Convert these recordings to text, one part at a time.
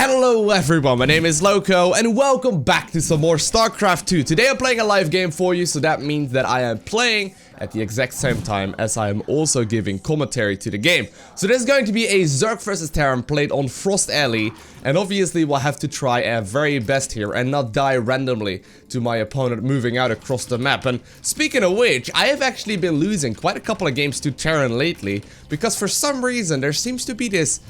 Hello everyone, my name is Lowko and welcome back to some more StarCraft 2. Today I'm playing a live game for you, so that means that I am playing at the exact same time as I am also giving commentary to the game. So this is going to be a Zerg versus Terran played on Frost Alley, and obviously we'll have to try our very best here and not die randomly to my opponent moving out across the map. And speaking of which, I have actually been losing quite a couple of games to Terran lately, because for some reason there seems to be this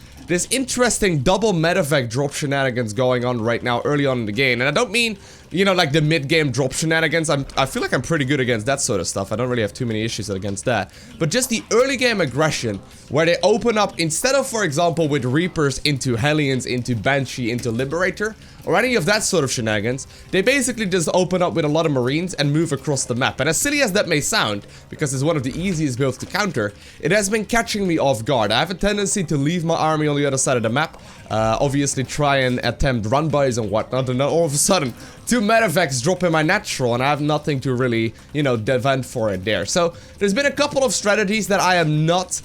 interesting double Medivac drop shenanigans going on right now early on in the game. And I don't mean, you know, like the mid-game drop shenanigans. I feel like I'm pretty good against that sort of stuff. I don't really have too many issues against that. But just the early game aggression, where they open up, instead of, for example, with Reapers into Hellions, into Banshee, into Liberator, or any of that sort of shenanigans, they basically just open up with a lot of Marines and move across the map. And as silly as that may sound, because it's one of the easiest builds to counter, it has been catching me off guard. I have a tendency to leave my army on the other side of the map, obviously try and attempt run-bys and whatnot, and then all of a sudden, two Medivacs drop in my natural, and I have nothing to really, you know, defend for it there. So, there's been a couple of strategies that I am not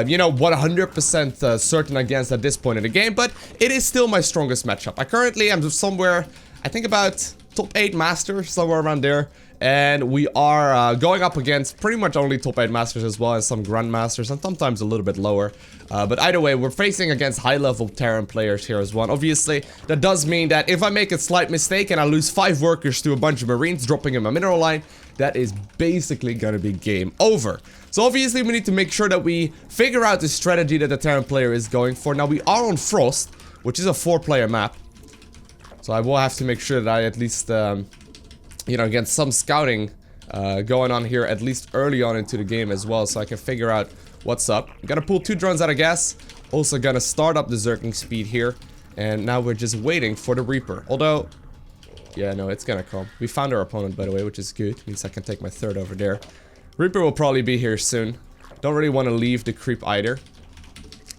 you know, 100% certain against at this point in the game, but it is still my strongest matchup. I currently am somewhere, I think about top 8 master, somewhere around there, and we are going up against pretty much only top 8 masters as well as some grandmasters, and sometimes a little bit lower. But either way, we're facing against high-level Terran players here as well. Obviously, that does mean that if I make a slight mistake and I lose 5 workers to a bunch of Marines dropping in my mineral line, that is basically gonna be game over. So obviously we need to make sure that we figure out the strategy that the Terran player is going for. Now we are on Frost, which is a 4-player map. So I will have to make sure that I at least, you know, get some scouting going on here at least early on into the game as well, so I can figure out what's up. I'm gonna pull 2 drones out of gas. Also gonna start up the Zerging speed here. And now we're just waiting for the Reaper. Although, yeah, no, it's gonna come. We found our opponent, by the way, which is good. Means I can take my 3rd over there. Reaper will probably be here soon. Don't really want to leave the creep either.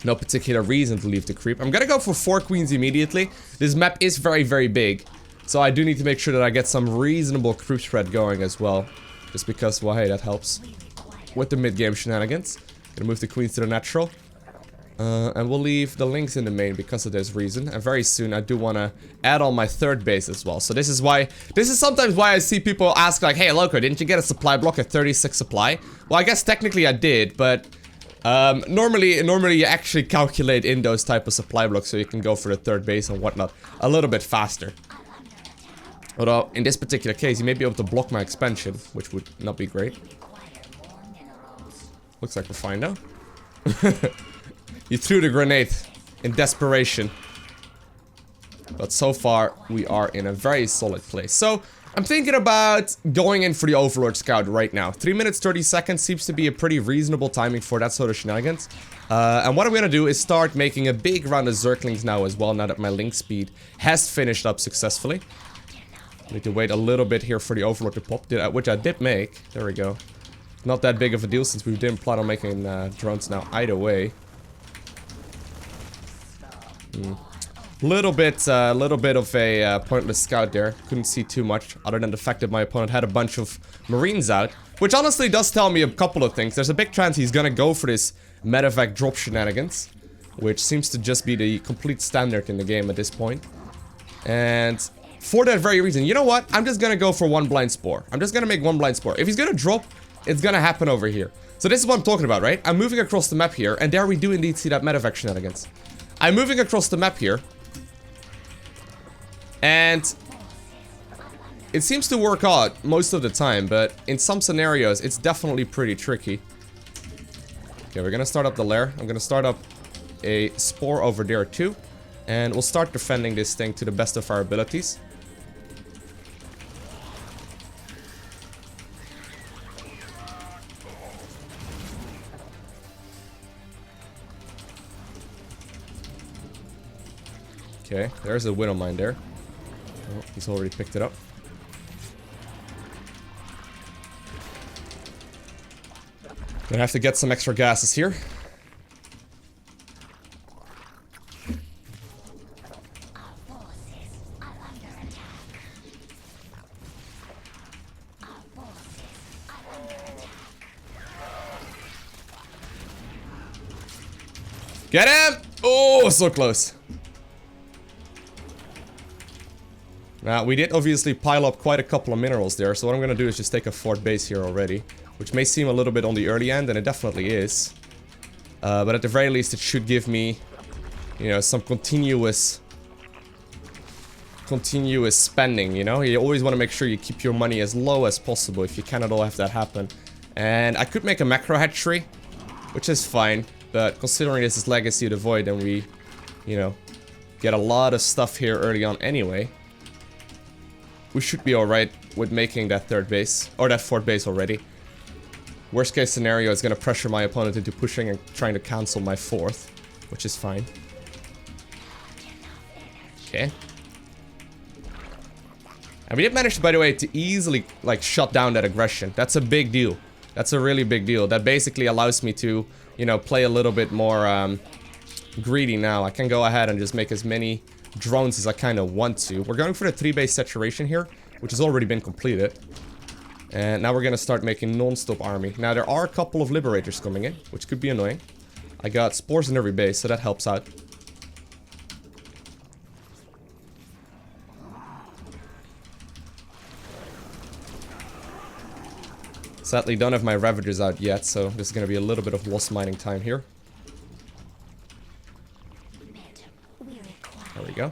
No particular reason to leave the creep. I'm gonna go for 4 queens immediately. This map is very, very big. So I do need to make sure that I get some reasonable creep spread going as well. Just because, well, hey, that helps with the mid-game shenanigans. Gonna move the queens to the natural. And we'll leave the links in the main because of this reason. And very soon I do want to add on my 3rd base as well. So this is sometimes why I see people ask like, hey Lowko, didn't you get a supply block at 36 supply? Well, I guess technically I did, but normally you actually calculate in those type of supply blocks so you can go for the 3rd base and whatnot a little bit faster. Although in this particular case you may be able to block my expansion, which would not be great. Looks like we're fine now. You threw the grenade in desperation. But so far, we are in a very solid place. So, I'm thinking about going in for the Overlord Scout right now. 3 minutes 30 seconds seems to be a pretty reasonable timing for that sort of shenanigans. And what I'm gonna do is start making a big round of Zerglings now as well, now that my link speed has finished up successfully. I need to wait a little bit here for the Overlord to pop, which I did make. There we go. Not that big of a deal since we didn't plan on making drones now either way. Little bit of a pointless scout there. Couldn't see too much other than the fact that my opponent had a bunch of Marines out, which honestly does tell me a couple of things. There's a big chance he's gonna go for this Medivac drop shenanigans, which seems to just be the complete standard in the game at this point. And for that very reason, you know what? I'm just gonna go for 1 blind spore. I'm just gonna make 1 blind spore. If he's gonna drop, it's gonna happen over here. So this is what I'm talking about, right? I'm moving across the map here, and there we do indeed see that Medivac shenanigans. I'm moving across the map here. And it seems to work out most of the time, but in some scenarios, it's definitely pretty tricky. Okay, we're gonna start up the lair. I'm gonna start up a spore over there too. And we'll start defending this thing to the best of our abilities. Okay, there's a widow mine there. Oh, he's already picked it up. Gonna have to get some extra gases here. Get him! Oh, so close. Now, we did obviously pile up quite a couple of minerals there, so what I'm gonna do is just take a fort base here already. Which may seem a little bit on the early end, and it definitely is. But at the very least, it should give me, you know, some continuous spending, you know? You always want to make sure you keep your money as low as possible if you can at all have that happen. And I could make a macro hatchery, which is fine, but considering this is Legacy of the Void and we, you know, get a lot of stuff here early on anyway, we should be alright with making that third base, or that fourth base already. Worst case scenario is going to pressure my opponent into pushing and trying to cancel my fourth, which is fine. Okay. And we did manage, by the way, to easily, like, shut down that aggression. That's a big deal. That's a really big deal. That basically allows me to, you know, play a little bit more greedy now. I can go ahead and just make as many drones as I kind of want to. We're going for the 3-base saturation here, which has already been completed. And now we're going to start making non-stop army. Now, there are a couple of Liberators coming in, which could be annoying. I got spores in every base, so that helps out. Sadly, don't have my Ravagers out yet, so this is going to be a little bit of lost mining time here. There we go.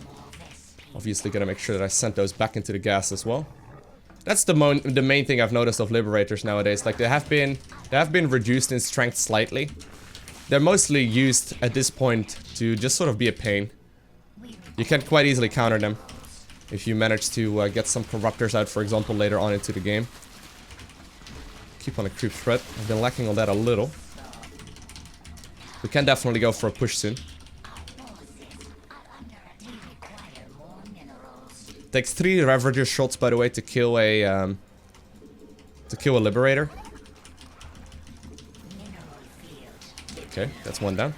Obviously going to make sure that I sent those back into the gas as well. That's the main thing I've noticed of Liberators nowadays. Like, they have been reduced in strength slightly. They're mostly used at this point to just sort of be a pain. You can quite easily counter them if you manage to get some Corruptors out, for example, later on into the game. Keep on a creep threat. I've been lacking on that a little. We can definitely go for a push soon. Takes 3 Ravager shots, by the way, to kill a Liberator. Okay, that's one down.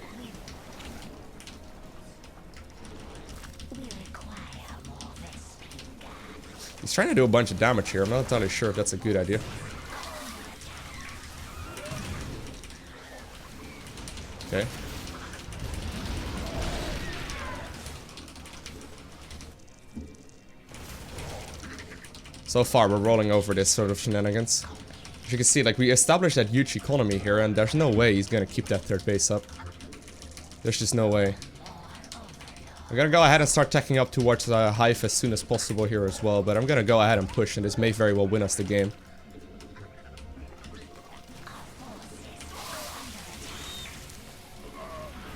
He's trying to do a bunch of damage here. I'm not entirely sure if that's a good idea. Okay. So far, we're rolling over this sort of shenanigans. As you can see, like, we established that huge economy here, and there's no way he's gonna keep that third base up. There's just no way. I'm gonna go ahead and start tacking up towards Hive as soon as possible here as well, but I'm gonna go ahead and push, and this may very well win us the game.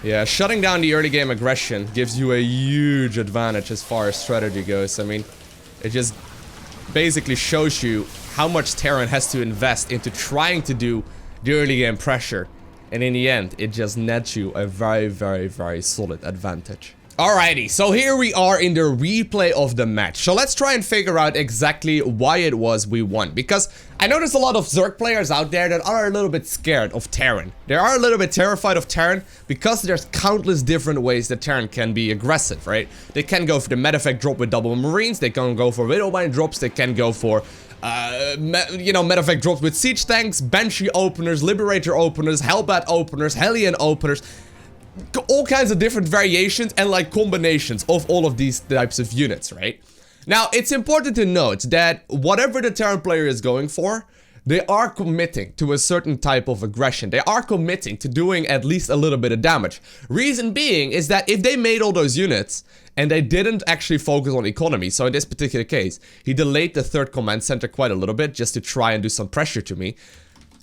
Yeah, shutting down the early game aggression gives you a huge advantage as far as strategy goes. I mean, it just basically shows you how much Terran has to invest into trying to do the early game pressure. And in the end, it just nets you a very, very, very solid advantage. Alrighty, so here we are in the replay of the match. So let's try and figure out exactly why it was we won. Because I know there's a lot of Zerg players out there that are a little bit scared of Terran. They are a little bit terrified of Terran because there's countless different ways that Terran can be aggressive, right? They can go for the Medivac drop with double Marines. They can go for Widowmine drops. They can go for you know, Medivac drops with siege tanks, Banshee openers, Liberator openers, Hellbat openers, Hellion openers. All kinds of different variations and like combinations of all of these types of units, right? Now, it's important to note that whatever the Terran player is going for, they are committing to a certain type of aggression. They are committing to doing at least a little bit of damage. Reason being is that if they made all those units and they didn't actually focus on economy, so in this particular case, he delayed the third command center quite a little bit just to try and do some pressure to me.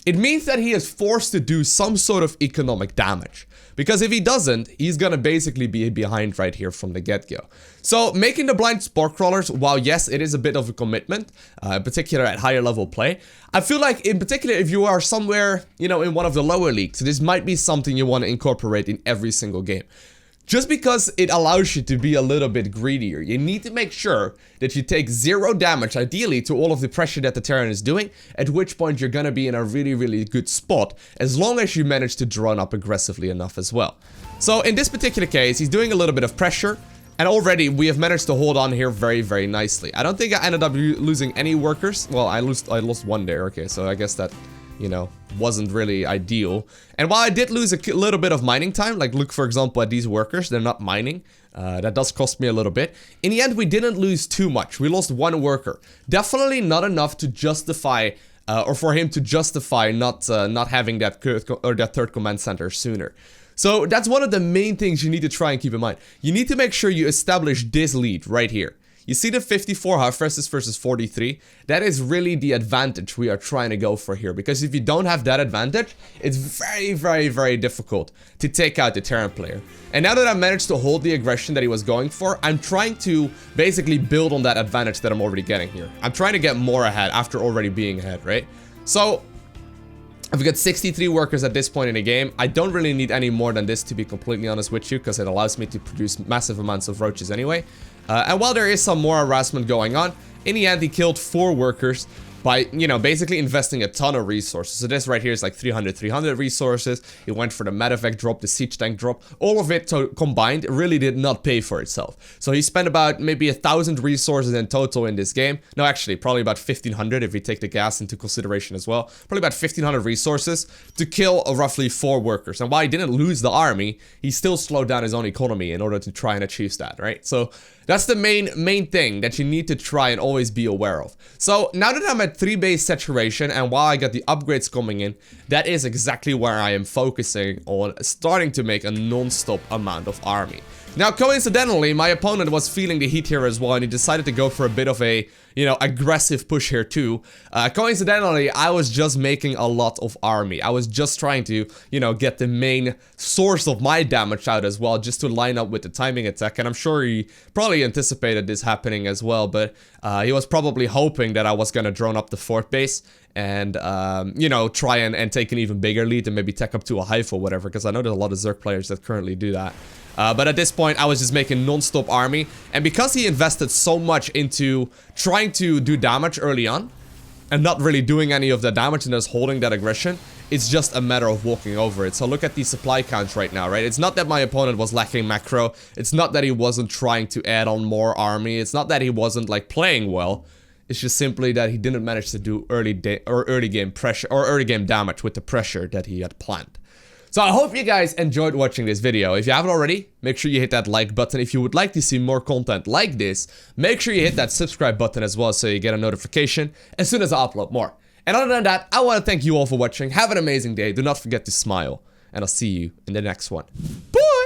It means that he is forced to do some sort of economic damage. Because if he doesn't, he's gonna basically be behind right here from the get-go. So, making the blind spore crawlers, while yes, it is a bit of a commitment, in particular at higher level play, I feel like in particular if you are somewhere, you know, in one of the lower leagues, this might be something you want to incorporate in every single game. Just because it allows you to be a little bit greedier, you need to make sure that you take 0 damage, ideally, to all of the pressure that the Terran is doing, at which point you're gonna be in a really, really good spot, as long as you manage to drone up aggressively enough as well. So, in this particular case, he's doing a little bit of pressure, and already we have managed to hold on here very, very nicely. I don't think I ended up losing any workers. Well, I lost one there, okay, so I guess that you know, wasn't really ideal. And while I did lose a little bit of mining time, like look for example at these workers, they're not mining. That does cost me a little bit. In the end, we didn't lose too much. We lost one worker. Definitely not enough to justify, or for him to justify not having that third command center sooner. So that's one of the main things you need to try and keep in mind. You need to make sure you establish this lead right here. You see the 54 Huffresses versus 43? That is really the advantage we are trying to go for here. Because if you don't have that advantage, it's very, very, very difficult to take out the Terran player. And now that I managed to hold the aggression that he was going for, I'm trying to basically build on that advantage that I'm already getting here. I'm trying to get more ahead after already being ahead, right? So I've got 63 workers at this point in the game. I don't really need any more than this, to be completely honest with you, because it allows me to produce massive amounts of roaches anyway. And while there is some more harassment going on, in the end he killed 4 workers by, you know, basically investing a ton of resources. So this right here is like 300 resources. He went for the Medivac drop, the siege tank drop. All of it combined really did not pay for itself. So he spent about maybe 1,000 resources in total in this game. No, actually, probably about 1,500 if we take the gas into consideration as well. Probably about 1,500 resources to kill roughly 4 workers. And while he didn't lose the army, he still slowed down his own economy in order to try and achieve that, right? So that's the main thing that you need to try and always be aware of. So now that I'm at 3 base saturation, and while I got the upgrades coming in, that is exactly where I am focusing on starting to make a non-stop amount of army. Now, coincidentally, my opponent was feeling the heat here as well, and he decided to go for a bit of a, you know, aggressive push here too. Coincidentally, I was just making a lot of army. I was just trying to, you know, get the main source of my damage out as well, just to line up with the timing attack. And I'm sure he probably anticipated this happening as well, but he was probably hoping that I was gonna drone up the 4th base and, you know, try and take an even bigger lead and maybe tech up to a hive or whatever, because I know there's a lot of Zerg players that currently do that. But at this point, I was just making non-stop army. And because he invested so much into trying to do damage early on, and not really doing any of the damage and just holding that aggression, it's just a matter of walking over it. So look at the supply counts right now, right? It's not that my opponent was lacking macro. It's not that he wasn't trying to add on more army. It's not that he wasn't, like, playing well. It's just simply that he didn't manage to do early game pressure or early game damage with the pressure that he had planned. So I hope you guys enjoyed watching this video. If you haven't already, make sure you hit that like button. If you would like to see more content like this, make sure you hit that subscribe button as well so you get a notification as soon as I upload more. And other than that, I want to thank you all for watching. Have an amazing day. Do not forget to smile. And I'll see you in the next one. Bye!